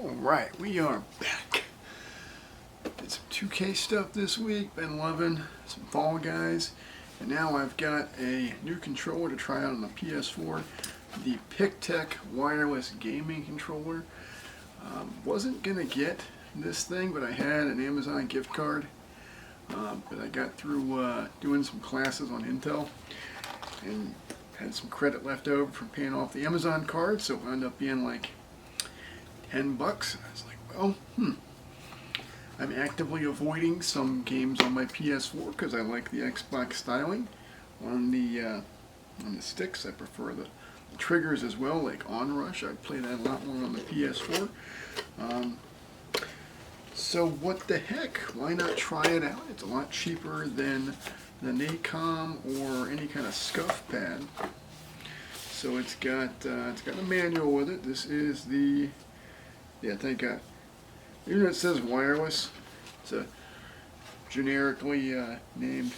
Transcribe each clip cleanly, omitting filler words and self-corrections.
Alright, we are back. Did some 2K stuff this week, been loving some Fall Guys, and now I've got a new controller to try out on the PS4, the Pictek wireless gaming controller. Wasn't gonna get this thing, but I had an Amazon gift card that I got through doing some classes on Intel, and had some credit left over from paying off the Amazon card, so it wound up being like $10. I was like, well, I'm actively avoiding some games on my PS4 because I like the Xbox styling. On the sticks, I prefer the triggers as well, like Onrush. I play that a lot more on the PS4. So what the heck? Why not try it out? It's a lot cheaper than the NACOM or any kind of scuff pad. So it's got a manual with it. This is the thank God. Even though it says wireless, it's a generically named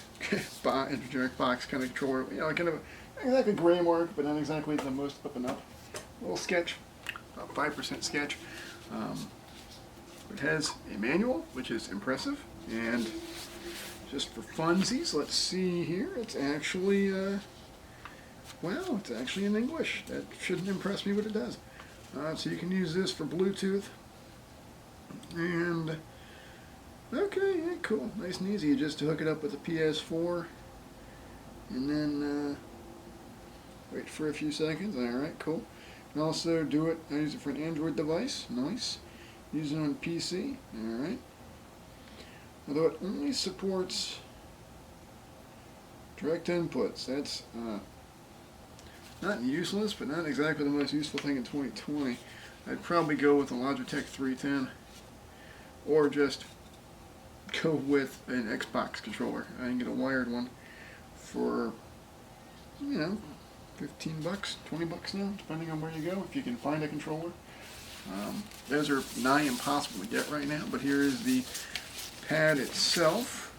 generic box kind of controller. You know, kind of not exactly gray mark, but not exactly the most up and up. A little sketch, about 5% sketch. It has a manual, which is impressive, and just for funsies, let's see here. It's actually, wow, it's actually in English. That shouldn't impress me, but it does. So you can use this for Bluetooth, and okay, yeah, cool, nice and easy. Just to hook it up with the PS4, and then wait for a few seconds. All right, cool. And also do it. I use it for an Android device. Nice. Use it on PC. All right. Although it only supports direct inputs. That's not useless, but not exactly the most useful thing in 2020. I'd probably go with a Logitech 310, or just go with an Xbox controller. I can get a wired one for, you know, $15, $20 now, depending on where you go, if you can find a controller. Those are nigh impossible to get right now, but here is the pad itself.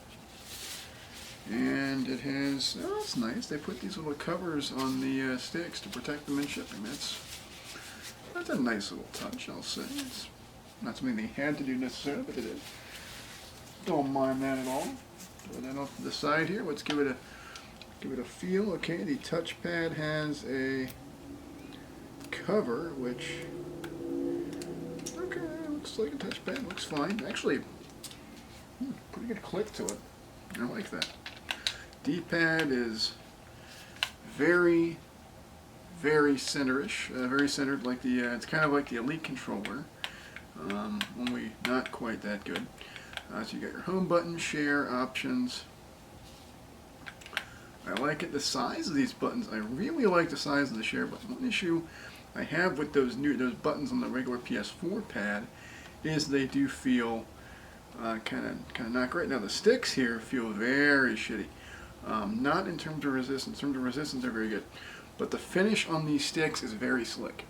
And it has, oh, that's nice. They put these little covers on the sticks to protect them in shipping. That's a nice little touch, I'll say. It's not something they had to do necessarily, but they did. Don't mind that at all. Throw that off to the side here. Let's give it a feel. Okay, the touchpad has a cover, which, okay, looks like a touchpad. Looks fine. Actually, pretty good click to it. I like that. D-pad is very, very centerish, very centered, like the, it's kind of like the Elite controller, only not quite that good. So you got your home button, share, options. I like it, the size of these buttons. I really like the size of the share button. One issue I have with those buttons on the regular PS4 pad is they do feel kind of not great. Now the sticks here feel very shitty. Not in terms of resistance. In terms of resistance, they're very good. But the finish on these sticks is very slick.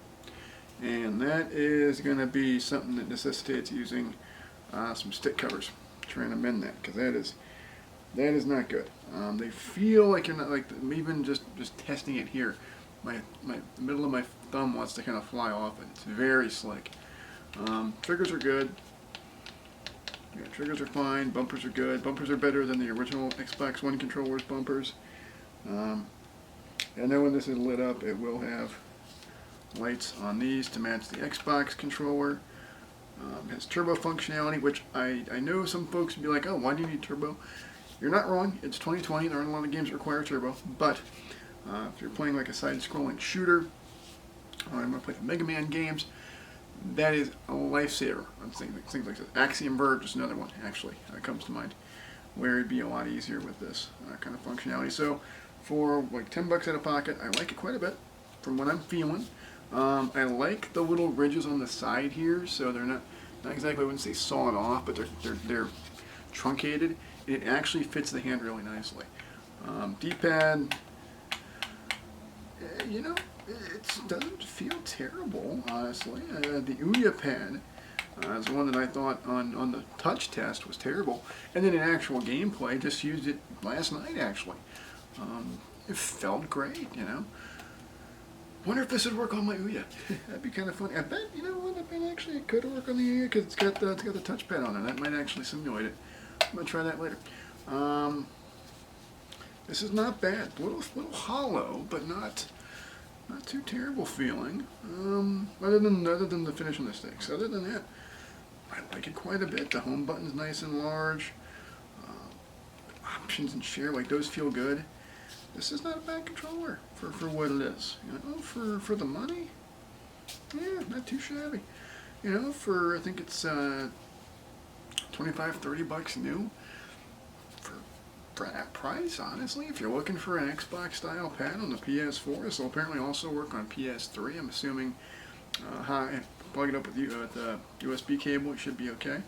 And that is going to be something that necessitates using some stick covers. Trying to mend that, because that is not good. They feel like you're not, like, even just testing it here, the middle of my thumb wants to kind of fly off it. It's very slick. Triggers are good. Yeah, triggers are fine, bumpers are good. Bumpers are better than the original Xbox One controller's bumpers. I know when this is lit up, it will have lights on these to match the Xbox controller. It has turbo functionality, which I know some folks would be like, oh, why do you need turbo? You're not wrong. It's 2020. There aren't a lot of games that require turbo. But if you're playing like a side-scrolling shooter, or I'm going to play the Mega Man games, that is a lifesaver on things like this. Axiom Verge is another one, actually, that comes to mind, where it'd be a lot easier with this kind of functionality. So for like $10 out of pocket, I like it quite a bit from what I'm feeling. I like the little ridges on the side here, so they're not exactly, I wouldn't say sawed off, but they're truncated. It actually fits the hand really nicely. D-pad, you know, it doesn't feel terrible, honestly. The Ouya pad is one that I thought on the touch test was terrible, and then in actual gameplay, just used it last night actually. It felt great, you know. Wonder if this would work on my Ouya. That'd be kind of funny. I bet, you know what, I bet actually it could work on the Ouya because it's got the touchpad on it. That might actually simulate it. I'm going to try that later. This is not bad. A little hollow, but not too terrible feeling. Other than the finish on the sticks. Other than that, I like it quite a bit. The home button's nice and large. Options and share, like those feel good. This is not a bad controller for what it is. You know, for the money, yeah, not too shabby. You know, for I think it's $25-30 new. For that price, honestly, if you're looking for an Xbox style pad on the PS4, this will apparently also work on PS3. I'm assuming plug it up with the USB cable, it should be okay.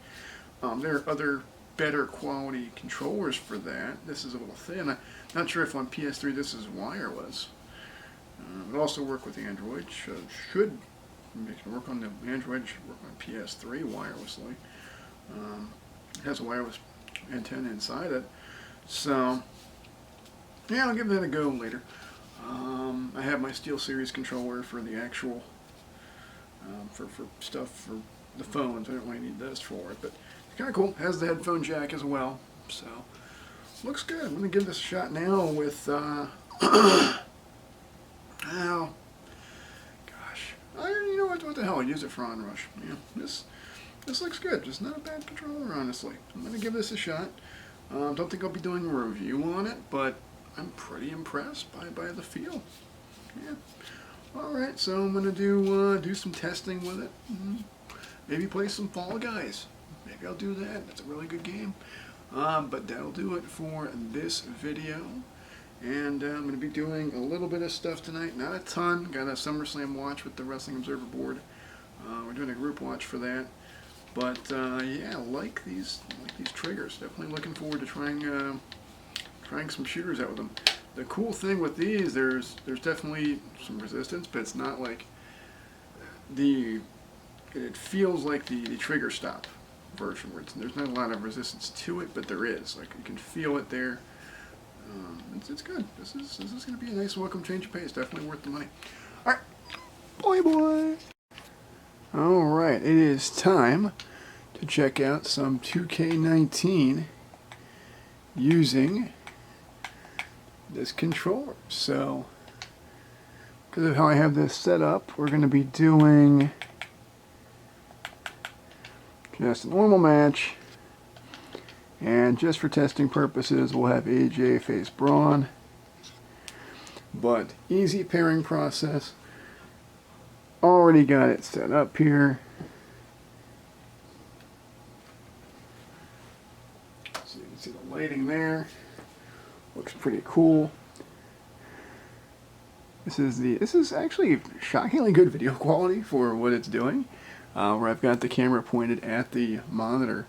There are other better quality controllers for that. This is a little thin. I'm not sure if on PS3 this is wireless. It'll also work with Android. Should work on the Android. Should work on PS3 wirelessly. It has a wireless antenna inside it. So, yeah, I'll give that a go later. I have my SteelSeries controller for the actual, for stuff for the phones. I don't really need this for it, but it's kind of cool. Has the headphone jack as well, so looks good. I'm going to give this a shot now with, oh, gosh, you know what the hell, I'll use it for Onrush. Yeah, this looks good. Just not a bad controller, honestly. I'm going to give this a shot. Don't think I'll be doing a review on it, but I'm pretty impressed by the feel. Yeah. Alright, so I'm going to do some testing with it. Maybe play some Fall Guys. Maybe I'll do that. That's a really good game. But that'll do it for this video. And I'm going to be doing a little bit of stuff tonight. Not a ton. Got a SummerSlam watch with the Wrestling Observer board. We're doing a group watch for that. But yeah, I like these triggers. Definitely looking forward to trying some shooters out with them. The cool thing with these, there's definitely some resistance, but it's not like it feels like the trigger stop version where there's not a lot of resistance to it, but there is. Like you can feel it there. It's good. This is going to be a nice welcome change of pace. Definitely worth the money. All right, boy. Alright, it is time to check out some 2K19 using this controller. So, because of how I have this set up, we're going to be doing just a normal match. And just for testing purposes, we'll have AJ face Braun. But easy pairing process. Already got it set up here. So you can see the lighting there. Looks pretty cool. This is actually shockingly good video quality for what it's doing. Where I've got the camera pointed at the monitor.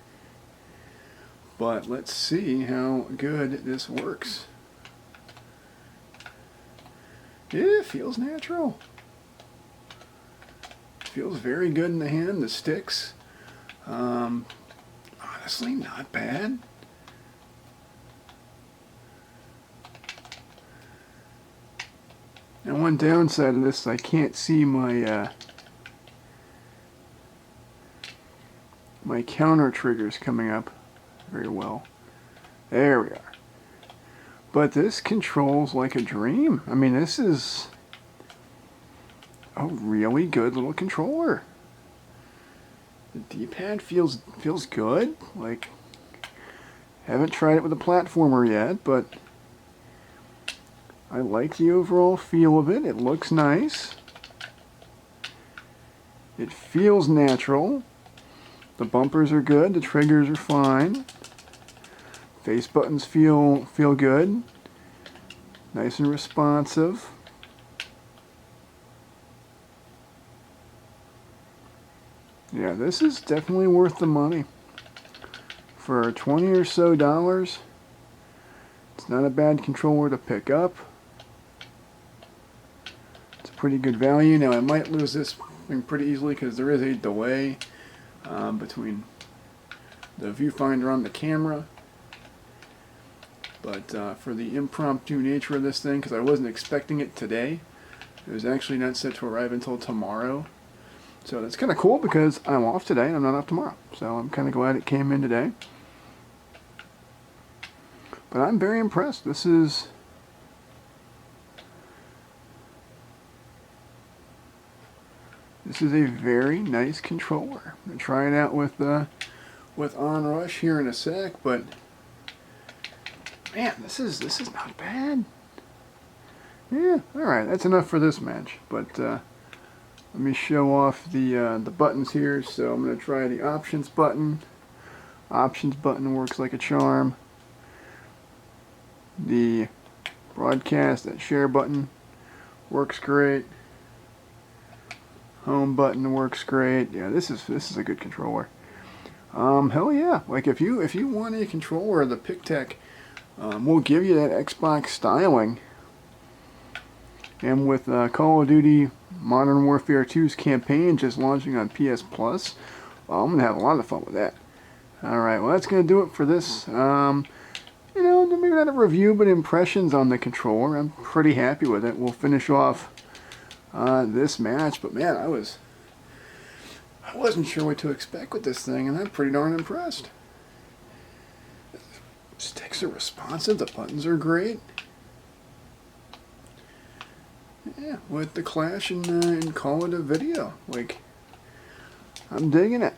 But let's see how good this works. Yeah, it feels natural. Feels very good in the hand. The sticks, honestly, not bad. And one downside of this, I can't see my my counter triggers coming up very well. There we are. But this controls like a dream. I mean, this is a really good little controller. The D-pad feels good. Like, haven't tried it with a platformer yet, but I like the overall feel of it. It looks nice. It feels natural. The bumpers are good. The triggers are fine. Face buttons feel good. Nice and responsive. Yeah, this is definitely worth the money. For $20 or so, it's not a bad controller to pick up. It's a pretty good value. Now I might lose this thing pretty easily because there is a delay between the viewfinder on the camera. But for the impromptu nature of this thing, because I wasn't expecting it today, It was actually not set to arrive until tomorrow. So that's kind of cool because I'm off today and I'm not off tomorrow. So I'm kind of glad it came in today. But I'm very impressed. This is a very nice controller. I'm going to try it out with Onrush here in a sec, but man, this is not bad. Yeah, alright, that's enough for this match. But let me show off the buttons here. So I'm going to try the options button. Options button works like a charm. The broadcast, that share button, works great. Home button works great. Yeah, this is a good controller. Hell yeah! Like if you want a controller, the Pictek will give you that Xbox styling. And with Call of Duty Modern Warfare 2's campaign just launching on PS Plus, well, I'm gonna have a lot of fun with that. All right, well that's gonna do it for this. You know, maybe not a review, but impressions on the controller. I'm pretty happy with it. We'll finish off this match, but man, I wasn't sure what to expect with this thing, and I'm pretty darn impressed. Sticks are responsive. The buttons are great. Yeah, with the Clash and call it a video. Like, I'm digging it.